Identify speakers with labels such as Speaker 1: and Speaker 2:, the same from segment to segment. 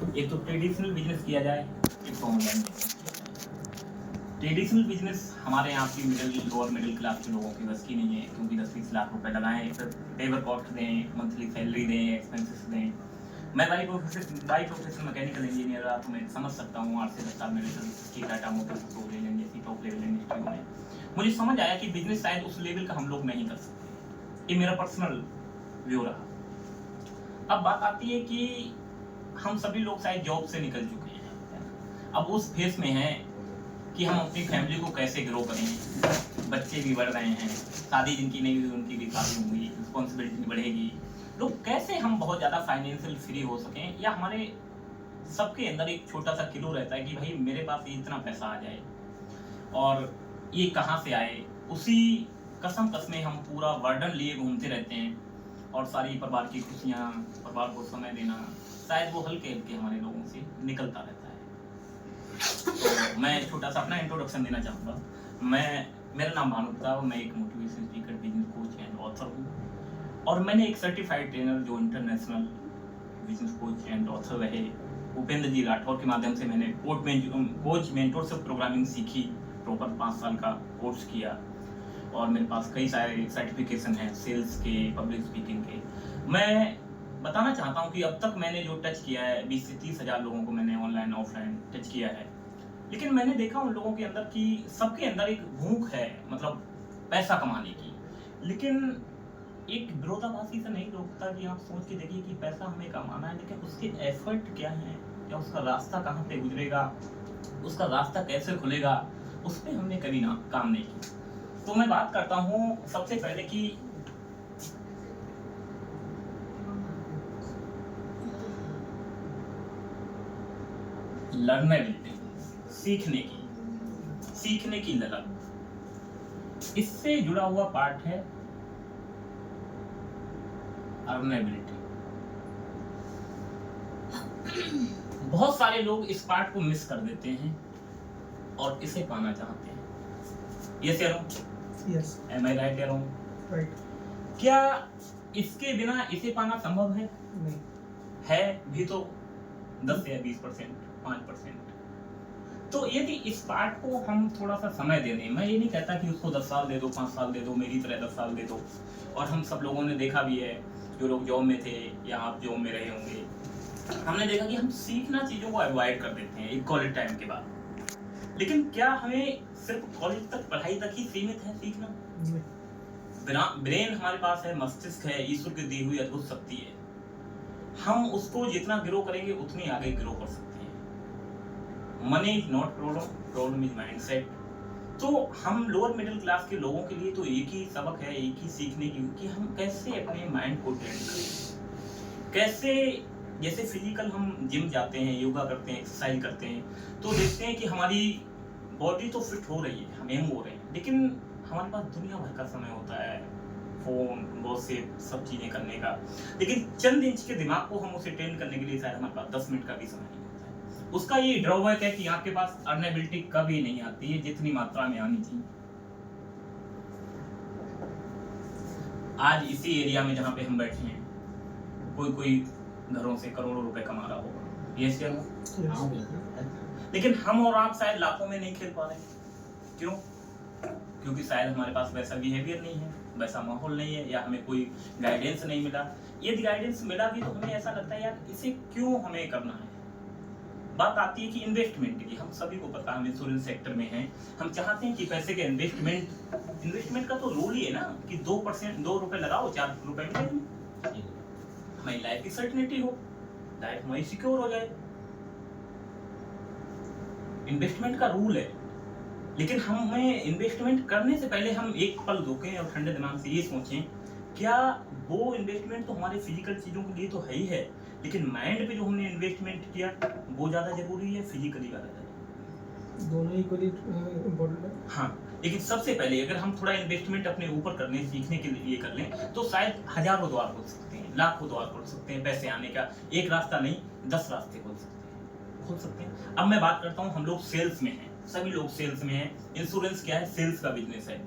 Speaker 1: एक तो traditional business किया जाए, एक तो ऑनलाइन बिजनेस किया जाए। ट्रेडिशनल बिजनेस हमारे यहाँ की लोअर मिडिल क्लास के लोगों की बस की नहीं है, क्योंकि 10-20 लाख रुपए लगाएं, फिर लेबर कॉस्ट दें, मंथली सैलरी दें, एक्सपेंसेस दें। मैं बाई प्रोफेशन मैकेनिकल इंजीनियर रहा, तो मैं समझ सकता हूँ 8 से 10 साल मैंने सर्विस की टाटा मोटर्स, जैसी टॉप लेवल इंडस्ट्रियों में। मुझे समझ आया कि बिजनेस शायद उस लेवल का हम लोग नहीं कर सकते। ये मेरा पर्सनल व्यू रहा। अब बात आती है कि हम सभी लोग शायद जॉब से निकल चुके हैं, अब उस फेस में हैं कि हम अपनी फैमिली को कैसे ग्रो करें। बच्चे भी बढ़ रहे हैं, शादी जिनकी नहीं हुई उनकी भी शादी होगी, रिस्पॉन्सिबिलिटी बढ़ेगी। लोग कैसे हम बहुत ज़्यादा फाइनेंशियल फ्री हो सकें, या हमारे सबके अंदर एक छोटा सा किलो रहता है कि भाई मेरे पास इतना पैसा आ जाए, और ये कहाँ से आए। उसी कसमें हम पूरा बर्डन लिए घूमते रहते हैं, और सारी परिवार की खुशियाँ, परिवार को समय देना शायद वो हल्के हल्के हमारे लोगों से निकलता रहता है। तो मैं छोटा सा अपना इंट्रोडक्शन देना चाहूँगा। मेरा नाम भानु प्रताप, मैं एक motivation speaker, business coach and author हूँ, और मैंने एक सर्टिफाइड ट्रेनर जो international business coach and author रहे उपेंद्र जी राठौर के माध्यम से मैंने कोच मेंटोरशिप प्रोग्रामिंग सीखी, प्रॉपर 5 साल का कोर्स किया, और मेरे पास कई सारे सर्टिफिकेशन हैं सेल्स के, पब्लिक स्पीकिंग के। मैं बताना चाहता हूँ कि अब तक मैंने जो टच किया है 20 से 30 हज़ार लोगों को मैंने ऑनलाइन ऑफलाइन टच किया है, लेकिन मैंने देखा उन लोगों के अंदर कि सबके अंदर एक भूख है, मतलब पैसा कमाने की। लेकिन एक विरोधाभासी से नहीं रोकता कि आप सोच के देखिए कि पैसा हमें कमाना है, लेकिन उसके एफर्ट क्या है, या उसका रास्ता कहाँ पे गुजरेगा, उसका रास्ता कैसे खुलेगा, उस पर हमने कभी ना काम नहीं किया। तो मैं बात करता हूँ सबसे पहले कि लर्नेबिलिटी, सीखने की ललक, इससे जुड़ा हुआ पार्ट है अर्नेबिलिटी। बहुत सारे लोग इस पार्ट को मिस कर देते हैं और इसे पाना चाहते हैं। यस या नो?
Speaker 2: यस।
Speaker 1: एम आई राइट या रॉन्ग?
Speaker 2: राइट।
Speaker 1: क्या इसके बिना इसे पाना संभव है?
Speaker 2: नहीं
Speaker 1: है भी तो 10 या 20%, 5%। तो यदि इस पार्ट को हम थोड़ा सा समय दे दें, मैं ये नहीं कहता कि उसको 10 साल दे दो, 5 साल दे दो, मेरी तरह 10 साल दे दो। और हम सब लोगों ने देखा भी है, जो लोग जॉब में थे या आप जॉब में रहे होंगे, हमने देखा कि हम सीखना चीज़ों को अवॉइड कर देते हैं एक कॉलेज टाइम के बाद। लेकिन क्या हमें सिर्फ कॉलेज तक, पढ़ाई तक ही सीमित है सीखना? ब्रेन हमारे पास है, मस्तिष्क है, ईश्वर की दी हुई अद्भुत शक्ति है। हम उसको जितना ग्रो करेंगे उतनी आगे ग्रो कर सकते हैं। Money is not problem, problem is mindset. तो हम लोअर मिडिल क्लास के लोगों के लिए तो एक ही सबक है, एक ही सीखने की, कि हम कैसे अपने माइंड को ट्रेन करें। कैसे, जैसे फिजिकल हम जिम जाते हैं, योगा करते हैं, एक्सरसाइज करते हैं, तो देखते हैं कि हमारी बॉडी तो फिट हो रही है, हम यंग हो रहे हैं, लेकिन हमारे पास दुनिया भर का समय होता है, फोन, गॉसिप, सब चीजें करने का। लेकिन चंद इंच के दिमाग को हम उसे ट्रेन करने के लिए शायद हमारे पास 10 मिनट का भी समय नहीं होता है। उसका ये ड्रॉबैक है कि आपके पास अर्नेबिलिटी कभी नहीं आती है जितनी मात्रा में आनी चाहिए। आज इसी एरिया में जहाँ पे हम बैठे हैं, कोई घरों से करोड़ों रुपए कमा रहा होगा, ये शेयर हो, लेकिन हम और आप शायद लाखों में नहीं खेल पा रहे। क्यों? क्योंकि शायद हमारे पास वैसा बिहेवियर नहीं है, वैसा माहौल नहीं है, या हमें कोई गाइडेंस नहीं मिला। यदि गाइडेंस मिला भी तो हमें ऐसा लगता है यार इसे क्यों हमें करना है। बात आती है कि इन्वेस्टमेंट की। हम सभी को पता है, हम इंश्योरेंस सेक्टर में हैं, हम चाहते हैं कि पैसे के इन्वेस्टमेंट का तो रूल ही है ना कि 2%, 2 रुपए लगाओ, 4 रुपए मिलेंगे, हमारी लाइफ की सर्टेनिटी हो, लाइफ हमारी सिक्योर हो जाए। इन्वेस्टमेंट का रूल है। लेकिन हमें इन्वेस्टमेंट करने से पहले हम एक पल रुकें और ठंडे दिमाग से ये सोचें, क्या वो इन्वेस्टमेंट तो हमारे फिजिकल चीजों के लिए तो है ही है, लेकिन माइंड पे जो हमने इन्वेस्टमेंट किया वो ज्यादा जरूरी है, फिजिकली ज्यादा जरूरी?
Speaker 2: दोनों इक्वली इम्पोर्टेंट है।
Speaker 1: हाँ, लेकिन सबसे पहले अगर हम थोड़ा इन्वेस्टमेंट अपने ऊपर करने, सीखने के लिए कर लें, तो शायद हजारों द्वार खोल सकते हैं, लाखों द्वार खोल सकते हैं पैसे आने का। एक रास्ता नहीं, 10 रास्ते खोल सकते हैं। अब मैं बात करता हूँ, हम लोग सेल्स में हैं, सभी लोग सेल्स में हैं। इंश्योरेंस क्या है? सेल्स का बिजनेस है,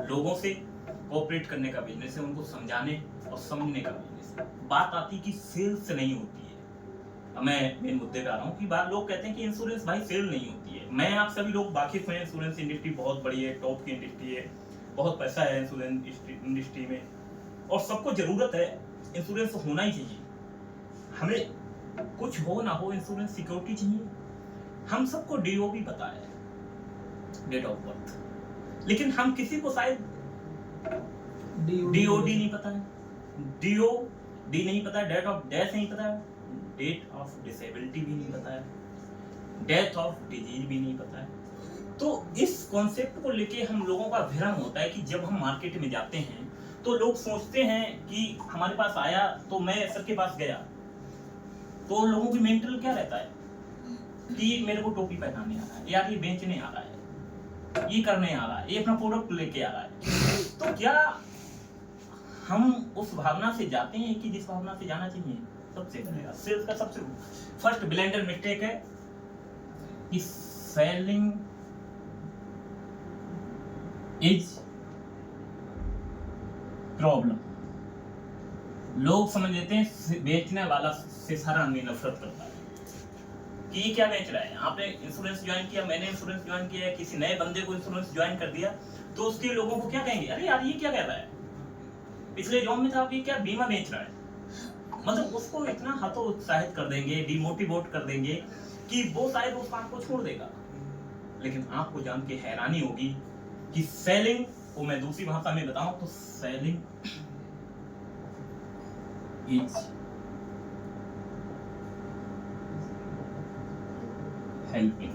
Speaker 1: लोगों से कोऑपरेट करने का बिजनेस है, उनको समझाने और समझने का बिजनेस है। बात आती कि सेल्स नहीं होती है, अब मैं मेन मुद्दे पे आ रहा हूँ कि बात लोग कहते हैं कि इंश्योरेंस भाई सेल नहीं होती है। मैं आप सभी लोग वाकिफ हैं, इंश्योरेंस इंडस्ट्री बहुत बड़ी है, टॉप की इंडस्ट्री है, बहुत पैसा है इंश्योरेंस इंडस्ट्री में और सबको जरूरत है, इंश्योरेंस होना ही चाहिए। हमें कुछ हो ना हो इंश्योरेंस सिक्योरिटी चाहिए। हम सबको डीओ भी पता है, डेट ऑफ बर्थ, लेकिन हम किसी को शायद डीओडी नहीं पता है, डीओडी नहीं पता है, डेट ऑफ डेथ नहीं पता है, डेट ऑफ डिसेबिलिटी भी नहीं पता है, डेथ ऑफ डिजीज भी नहीं पता है। तो इस कॉन्सेप्ट को लेके हम लोगों का भ्रम होता है कि जब हम मार्केट में जाते हैं तो लोग सोचते हैं कि हमारे पास आया तो मैं सर के पास गया, तो लोगों की मेंटल क्या रहता है कि मेरे को टोपी पहनाने आ रहा है, यार ये बेचने आ रहा है, ये करने आ रहा है, ये अपना प्रोडक्ट लेके आ रहा है। तो क्या हम उस भावना से जाते हैं कि जिस भावना से जाना चाहिए? सबसे पहले सेल्स का सबसे फर्स्ट ब्लेंडर मिस्टेक है कि सेलिंग इज प्रॉब्लम। लोग समझ लेते हैं बेचने वाला से सारा आदमी नफरत करता है कि ये क्या बेच रहा है। आपने इंश्योरेंस ज्वाइन किया, मैंने इंश्योरेंस ज्वाइन किया, किसी नए बंदे को इंश्योरेंस ज्वाइन कर दिया तो उसके लोगों को क्या कहेंगे, अरे यार ये क्या कह रहा है, पिछले जॉब में था, आप ये क्या बीमा बेच रहा है। मतलब उसको इतना हतोत्साहित कर देंगे, डिमोटिवेट कर देंगे कि वो शायद उस काम को छोड़ देगा। लेकिन आपको जान के हैरानी होगी कि सेलिंग को मैं दूसरी भाषा में बताऊं तो सेलिंग इज हेल्पिंग।